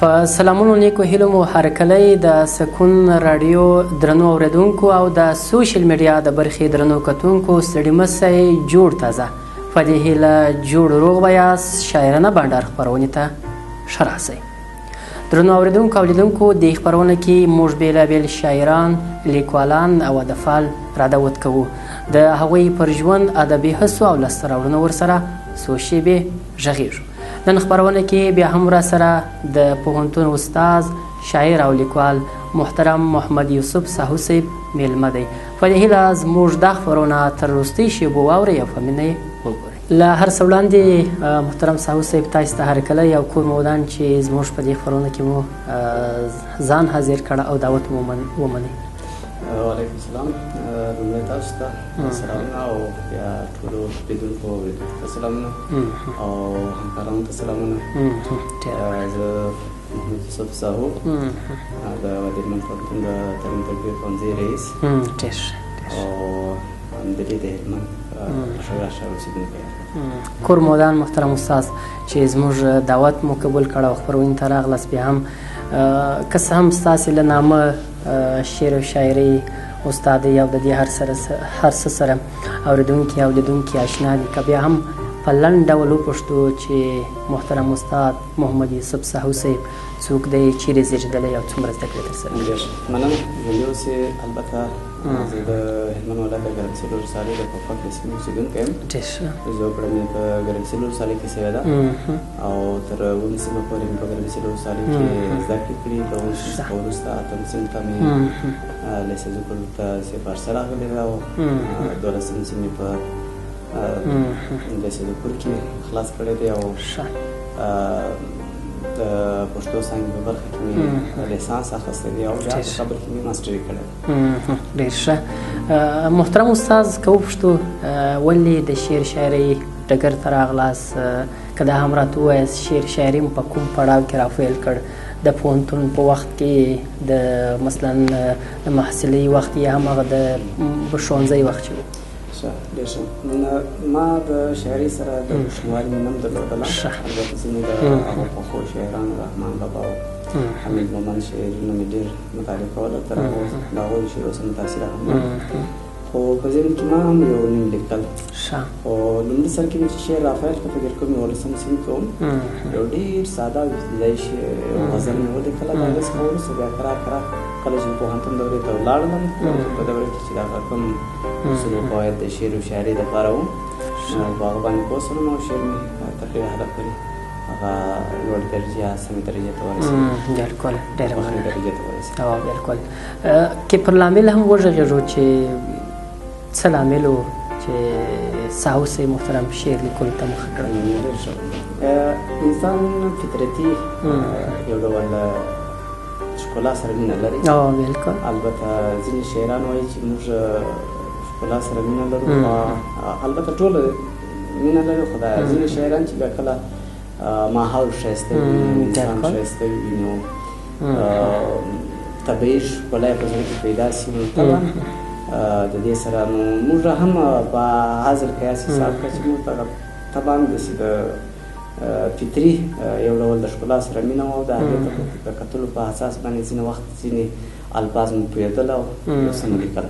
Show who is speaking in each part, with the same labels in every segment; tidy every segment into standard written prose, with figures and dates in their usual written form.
Speaker 1: په سلامونو نیکو هیلو مو هرکلی د سکون راډیو درنو اوریدونکو او د سوشل میډیا د برخې درنو کتونکو ستړي مسئ جوړ تازه په دې هیله جوړ روغ به یاست شاعرانه بانډار خپرونې ته ښه راسئ. درنو اوریدونکو او لیدونکو دې خپرونه کې موږ بېلابېل شاعران لیکوالان او ادبپال رادعوت کوو د هغوی پر ژوند ادبي هڅو او لاسته راوړنو ورسره څو شیبې غږیږو. نن خپرونه کې بیا هم راسره د پوهنتون استاد شاعر او لیکوال محترم محمد یوسف ساهو صاحب میلمه دی. په دې هیله زموږ دا خپرونه تر وروستۍ شیبو واورئ او په مینه یې وګورئ. له هر څه وړاندې محترم ساهو صاحب تاسو ته هرکلی او کور مو ودان چې زموږ په دې خپرونه کې مو ځان حاضر کړه او دعوت مو ومنئ.
Speaker 2: وعلیکم السلام. لومړی تاسو ته سلامونه او بیا ټولو لیدونکو اوریدونکو ته سلامونه او همکارانو ته سلامونه. زه محمد یوسف ساهو د وادي هلمند پوهنتون د تعلیم تربیې ښوونځي رئیس او همدلې د هلمند شاعر اوسېدونکی یم.
Speaker 1: کور مو ودان محترم استاد چې زموږ دعوت مو قبول کړه او خپرونې ته راغلاست. بیا هم که څه هم ستاسې له نامه شعر او شاعري استادۍ او د دې هر څه سره اورېدونکي او لیدونکي اشنا دي. که بیا هم په لنډ ډول وپوښتو چې محترم استاد محمد یوسف ساهو صاحب څوک دی، چیرې زېږېدلی او څومره زده کړې ترسره کړې؟
Speaker 2: مننه. ژوندی اوسې. البته زه د هلمند ولایت د ګرمسیر ولسوالۍ د پوپک د سیمې اوسېدونکی یم. زده کړه مې په ګرمسیر ولسوالۍ کې شوې ده او تر اوومې صنف پورې مې په ګرمسیر ولسوالۍ کې زده کړې کړي. د اووم صنف څخه وروسته اتم صنف ته مې لیسې زوکړ ته سفارسه راغلې ده او دولسم صنف مې په لیسې زوکړ کې خلاص کړی دی او د پښتو څانګې په برخه کې مې لیسانس اخیستی دی او بیا په کابل کې مې ماسټري کړی دی.
Speaker 1: ډېر ښه. محترم استاد که وپوښتو ولې د شعر شاعرۍ ډګر ته راغلاست؟ که دا هم راته ووایاست شعر شاعري مو په کوم پړاو کې راپیل کړ؟ د پوهنتون په وخت کې د مثلا د محصلۍ وخت یا هم هغه د ښوونځۍ وخت چې و؟
Speaker 2: ډېر ښه. ما د شاعرۍ سره د کوچنیوالي مینه هم درلودله. البته ځینې د هغو پخو شاعرانو رحمان بابا او حمید مومند شعرونه مې ډېر مطالعه کوله. تر هغو د هغوی د شعرو څخه متاثره هم یم. خو په ذهن کې ما هم یو نیم لیکل. خو لومړي سر کې مې چې شعر راپیل کړ فکر کوم یولسم صنف کې وم. یو ډېر ساده او ابتدایي غزل مې ولیکله. د هغې څخه وروسته بیا کرار کله چې پوهنتون دورې ته ولاړلم په دوره کې چې دا کوم اصول او قواعد د شعر او شاعرۍ دپاره وو په هغه باندې پوه شولم او شعر مې تقریبا هدف کړي هغه لوړ درجې سمې درجې ته ورسېد.
Speaker 1: بلکل ډېره
Speaker 2: مننه. درجې ته ورسېد.
Speaker 1: بلکل. کې پر لامل هم وغږېږو چې څه لامل و چې ساهو صاحب محترم شعر لیکلو ته مخه کړی؟
Speaker 2: انسان فطرتي یو ډول ښکلا سره مینه لري.
Speaker 1: بلکل.
Speaker 2: البته ځینې شاعران وایي چې موږ ښکلا سره مینه لرو. البته ټول مینه لري خو دا ځینې شاعران چې بیا کله ماحول ښایسته وي، انسان ښایسته وي، نو طبیعي ښکلا یې په زړه کې پیدا شي نو طبعا د دې سره نو موږ هم په حاصل قیاس حساب کړه چې موږ طبعا داسې د فطري یو ډول د ښکلا سره مینه وه او د هغې ته د کتلو په اساس باندې ځینې وخت ځینې الفاظ مې پوهېدل او یو څه مې لیکل.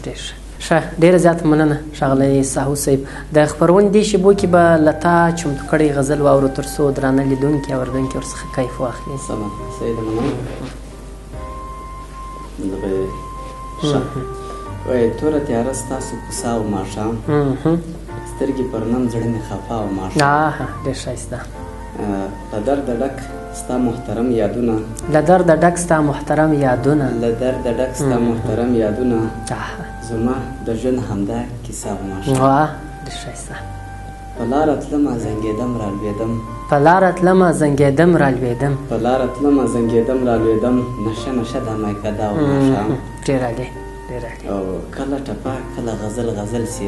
Speaker 1: ډېر ښه. ډېره زیاته مننه ښاغلی ساهو صاحب. د خپرونې دې شیبو کې به له تا چمتو کړی غزل واورو تر څو درانه لیدونکي او اورېدونکي ورڅخه کیف واخلي.
Speaker 2: سمه صحیح ده. مننه. زه به ښه وایي توره تیاره ستاسو کوڅه او ماښام سترګې پر نم زړه مې خفا او ماښام.
Speaker 1: ډېر ښایسته.
Speaker 2: له درده ډک ستا محترم یادونه.
Speaker 1: له درده ډک ستا محترم یادونه.
Speaker 2: له درده ډک ستا محترم یادونه. زما د ژوند همدا کیسه او ماښام.
Speaker 1: ډېر ښایسته.
Speaker 2: په لاره تلمه زنګېدم رالوېدم.
Speaker 1: په لاره تلمه زنګېدم رالوېدم.
Speaker 2: په لاره تلمه زنګېدم رالوېدم. نشه نشه د مایکه دا او ماښام.
Speaker 1: ډېر عالي.
Speaker 2: او کله ټپه کله غزل غزل سي.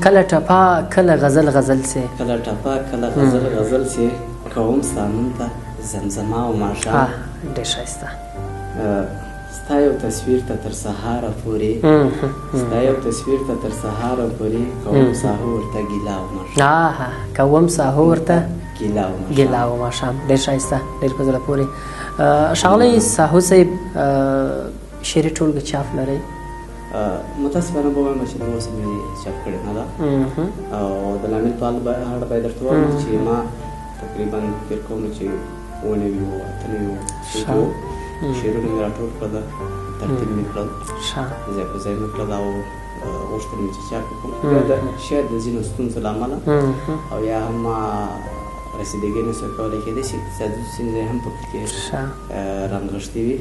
Speaker 1: کله ټپه کله غزل غزل سي.
Speaker 2: کله ټپه کله غزل غزل سي. کوم ستا نوم ته زمزمه او ماښام.
Speaker 1: ډېر ښایسته.
Speaker 2: ستا یو تصویر ته تر سهاره پورې. ستا یو تصویر ته تر سهاره پورې کوم ساهو ورته ګیله او ماښام.
Speaker 1: کوم ساهو ورته ګیلا او ماښام. ډېر ښایسته، ډېر په زړه پورې. ښاغلی ساهو صاحب، شعري ټولګه چاپ لرئ؟
Speaker 2: متاسفانه به وایم چې تر اوسه مې چاپ کړې نه ده، او د لامل په اړه باید درته ووایم چې ما تقریبا فکر کوم چې 98 شعرونه مې راټول کړل، ترتیب مې کړل، ځای په ځای مې کړل، او غوښتل مې چې چاپ کړم. بیا شاید د ځینو ستونزو له امله او یا هم رسیدګي نشو کولی، کېدای شي اقتصادي ستونزې هم پکې رانغښتې وي.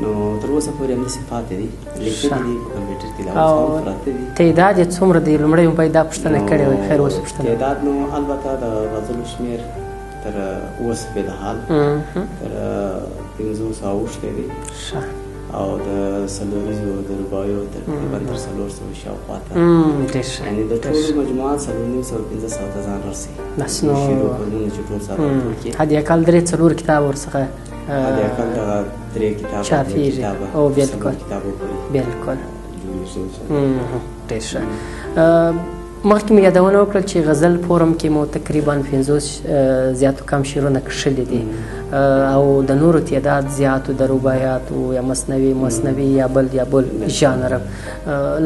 Speaker 2: نو تر اوسه پورې همداسې پاتې دي، لیکلي دي په کمپیوټر کې، لا اوس هم پراته دي.
Speaker 1: تعداد یې څومره دی؟ لومړی مو باید دا پوښتنه کړې وای. خیر، اوس پوښتنه.
Speaker 2: تعداد نو البته د غزلو شمېر تر اوسه بېدحال تر 500 اوښتی دی، او د څلوریزو د رباعیو تقریبا تر 400 شاوخوا ته، یعنې د ټولو مجموعات 450 ته ځان رسي. شعرو کلونه چې ټول سره راټول کړي،
Speaker 1: حد اقل 3-4 کتاب ورڅخه
Speaker 2: حد اقل دغه 3 کتابه
Speaker 1: چاپېږي. او بالکل بالکل ډېر ښه. مخکې مې یادونه وکړل چې غزل فورم کې مو تقریبا 50 زیاتو کم شعرونه کښلي دي، او د نورو تعداد زیاتو، د رباعیاتو یا مثنوي یا بل ژانر.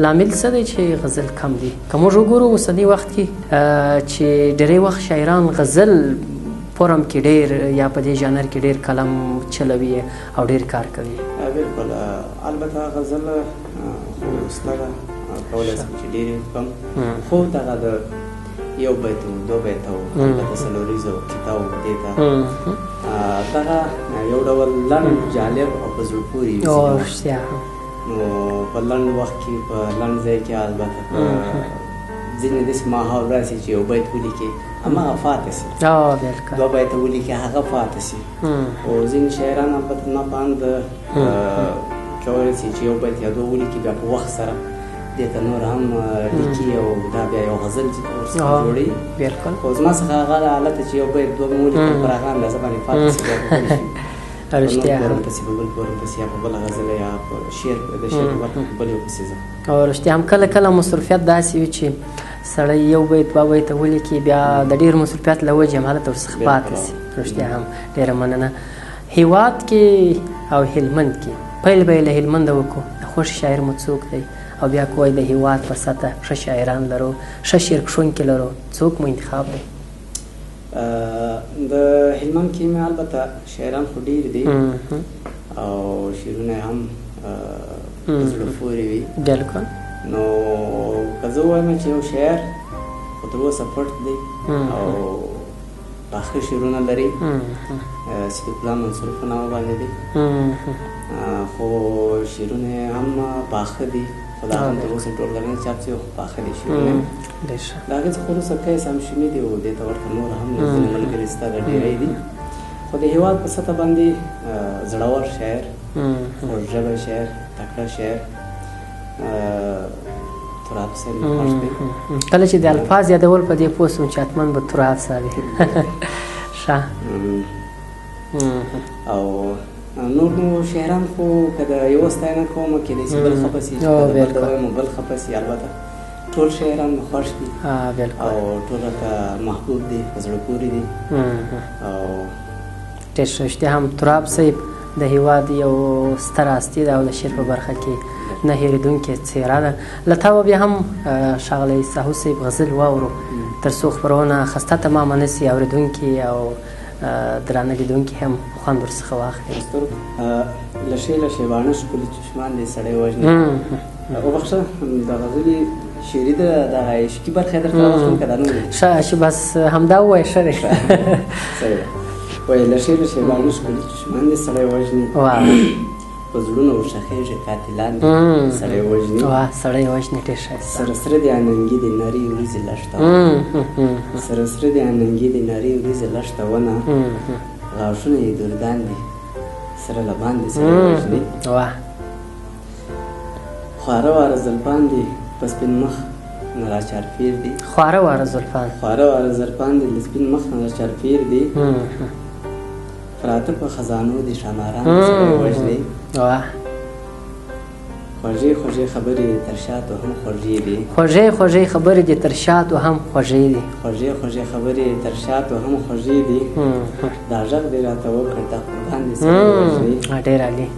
Speaker 1: لامل څه دی چې غزل کم دي؟ که موږ وګورو اوسني وخت کې چې ډېری وخت شاعران غزل فورم کې ډېر یا په دې ژانر کې ډېر کلم چلوي او ډېر کار کوي.
Speaker 2: بالکل. البته غزل خو سته ده، کولی شم چې ډېر یې وکړم، خو دغه د یو بیت و دو بیت او البته څلوریزو کتاب دې ته دغه یو ډول لنډ، جالب او په زړه پورې وي. نو په لنډ وخت کې په لنډ ځای کې البته ځینې داسې ماحول راسي چې یو بیت ولیکي هماغه پاتې سي، دوه بیته ولیکي هغه پاتې سي. خو ځینې شاعران البته ما په اند کولی شي چې یو بیت یا دوه ولیکي، بیا په وخت سره دې ته نور هم لیکي او دا بیا یو غزل ورڅخه جوړوي. خو زما څخه هغه حالت چې یو بیت دوه مې ولیکل، پر هغه اندازه باندې پاتې سي، بیا به کولی شي
Speaker 1: رښتیا هم
Speaker 2: پسې په بل پورم پسې یا په بله غزله یا په شعر د شعر په برخه کې بل یو پسې ځم.
Speaker 1: او رښتیا هم کله کله مصروفیت داسې وي چې سړی یو بیت دوه بیته ولیکي، بیا د ډېر مصروفیت له وجې همالته ورڅخه پاتې سي. رښتیا هم ډېره مننه. هېواد کې او هلمند کې، پیل به یې له هلمنده وکړو، د خوښ شاعر مو څوک دی؟ او بیا کوی د هېواد په سطحه ښه شاعران لرو، ښه شعر کښونکي لرو، څوک مو انتخاب دی؟
Speaker 2: د هلمند کې مې البته شاعران خو ډېر دي او شعرونه هم په زړه پورې وي.
Speaker 1: بالکل.
Speaker 2: نو که زه ووایم چې یو شاعر خو تر اوسه پټ دی او پاخه شعرونه لري، صدیق الله منصور په نامه باندې دی، خو شعرونه هم پاخه دي، خو دا هم تر اوسه ټولګه نه چاپ شوي، خو پاخه دي شعرونه. د هغې څخه وروسته قیس همشمي دی، او دې ته ورته نور هم ځینې ملګري ستا د ډېری دي. خو د هېواد په سطحه باندې زړور شاعر، خوږژبی شاعر، تکړه شاعر تراب صاحب مې خوښ دی.
Speaker 1: کله چې د الفاظ یادول په دې پوه شوم چې حتما به تراب صاحب وي. ښه.
Speaker 2: او نور نو شاعران خو که د یوه ستاینه کوم کېدای شي بل خفه شي، که د بل د وایم بل خفه شي. البته ټول شاعران مې خوښ دي او ټول راته محبوب دي، په زړه پورې دي. او
Speaker 1: ډېر ښه. رښتیا هم تراب صاحب د هېواد یو ستر هستي ده او د شعر په برخه کې نه هېرېدونکې څېره ده. له تا به بیا هم ښاغلی ساهو صاحب غزل واورو، تر څو خپرونه خسته تمامه نه سي، اورېدونکي او درانه لیدونکي هم خوند ورڅخه واخلي.
Speaker 2: لشې لشې باڼه ښکلي چشمان دې سړی وژني. وبخښه، د غزلې شعري ده، دغه عشقي برخه یې درته راوښیم که دا نه وایي؟
Speaker 1: ښه، چې بس همدا ووایه، ښه دی.
Speaker 2: صحیح ده. وایي لشې لشې باڼه ښکلي چشمان دې سړی وژني، په زړونو ورښخېږي قاتلان دې سړی وژني.
Speaker 1: سړی وژني، ډېر ښایسته.
Speaker 2: سره سره دې اننګي دې نرۍ وریځې لښته، سره سره دې اننګي دې نرۍ وریځې لښته ونه، غاښونه یې دردان دي سره له باندې سړی وژني. خواره واره زلفان دي په سپین مخ نه راچارپېر دي،
Speaker 1: خواره واره زلفان،
Speaker 2: خواره واره زلفان دي له سپین مخ نه راچارپېر دي، پراته په خزانو دي ښاماران سړی وژني. خوږې خوږې خبرې تر شاتو هم خوږې دي.
Speaker 1: خوږې خوږې خبرې دي تر شاتو هم خوږې دي.
Speaker 2: خوږې خوږې خبرې تر شاتو هم خوږې دي. دا غږ دې راته وکړ دا قربان دې سره وژني.
Speaker 1: ډېر عالي.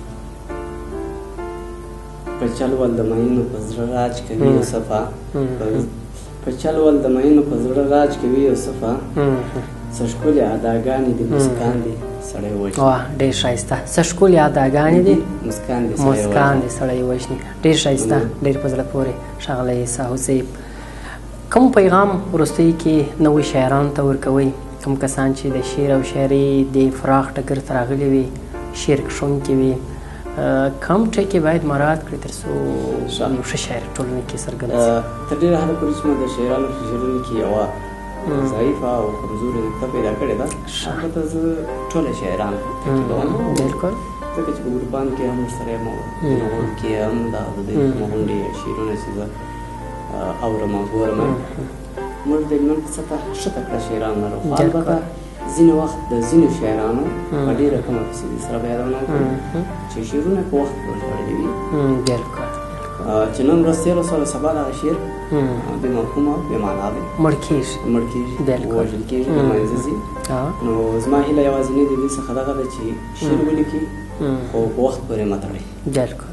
Speaker 2: په چل ول د مینو په زړه راج کوي یوسفه. په چل ول د مینو په زړه راج کوي یوسفه. څه ښکلې اداګانې دي مسکان دي سړی وژني.
Speaker 1: واه ډېر ښایسته. څه ښکلې اداګانې دي
Speaker 2: مسکان
Speaker 1: دي سړی وژني. ډېر ښایسته، ډېر په زړه پورې. ښاغلی ساهو صاحب، کوم پیغام وروستۍ کې نوي شاعرانو ته ورکوئ؟ کوم کسان چې د شعر او شاعرۍ د فراق ډګر ته راغلي وي، شعر کښونکي وي، کوم ټکي باید مراعات کړي تر څو یو ښه شاعر ټولنې کې څرګند شي؟
Speaker 2: تر ډېره حده پورې چې ما د شاعرانو په شعرونو کې یوه ضعیفه او کمزورې نقطه پیدا کړې ده. البته زه ټوله شاعران تعقیبوم،
Speaker 1: بلکل،
Speaker 2: ځکه چې په ګروپانو کې هم ورسره یم او ناول کې هم دا د دوی کومه غونډې شعرونه چې زه اورم او ګورم. موږ د هلمند په سطحه ښه تکړه شاعران لرو، خو البته ځینې وخت د ځینو شاعرانو په ډېره کمه فیصدي سره به یادونه وکړو چې شعرونه په وخت پورې تړلي وي.
Speaker 1: بلکل،
Speaker 2: چې نن ورځ تېره شوه سبا دغه شعر بې مفهومه بې معنا دی، مړ کېږي، وژل کېږي، له منځه ځي. نو زما هیله یوازینۍ د دې څخه دغه ده چې شعر ولیکي خو په وخت پورې مه تړئ.
Speaker 1: بلکل،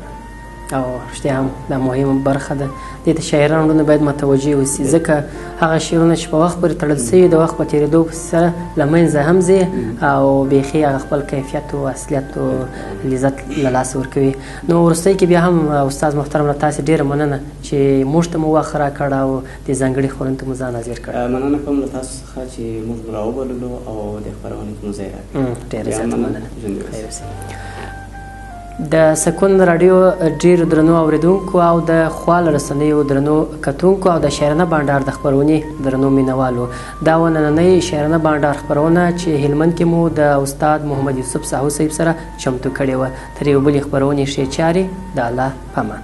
Speaker 1: او رښتیا هم دا مهمه برخه ده. دې ته شاعرانو باید متوجه اوسي، ځکه هغه شعرونه چې په وخت پورې تړل سوي د وخت په تېرېدو سره له منځه هم ځي او بیخي هغه خپل کیفیت او اصلیت او لذت له لاسه ورکوي. نو وروستۍ کې بیا هم استاد محترم له تاسې ډېره مننه چې موږ ته مو وخت راکړ او د ځانګړي خپرونې ته مو ځان حاضر کړ.
Speaker 2: مننه کوم له تاسو څخه چې موږ راوبللو او د خپرونې ته مو ځای راکړ.
Speaker 1: ډېره زیاته مننه. د سکون راډیو ډېرو درنو اورېدونکو او د خواله رسنیو درنو کتونکو او د شاعرانه بانډار د خپرونې درنو مینوالو، دا و نننۍ شاعرانه بانډار خپرونه چې هلمند کې مو د استاد محمد یوسف ساهو صاحب سره چمتو کړې وه. تر یو بلې خپرونې ښې چارې، د الله په امان.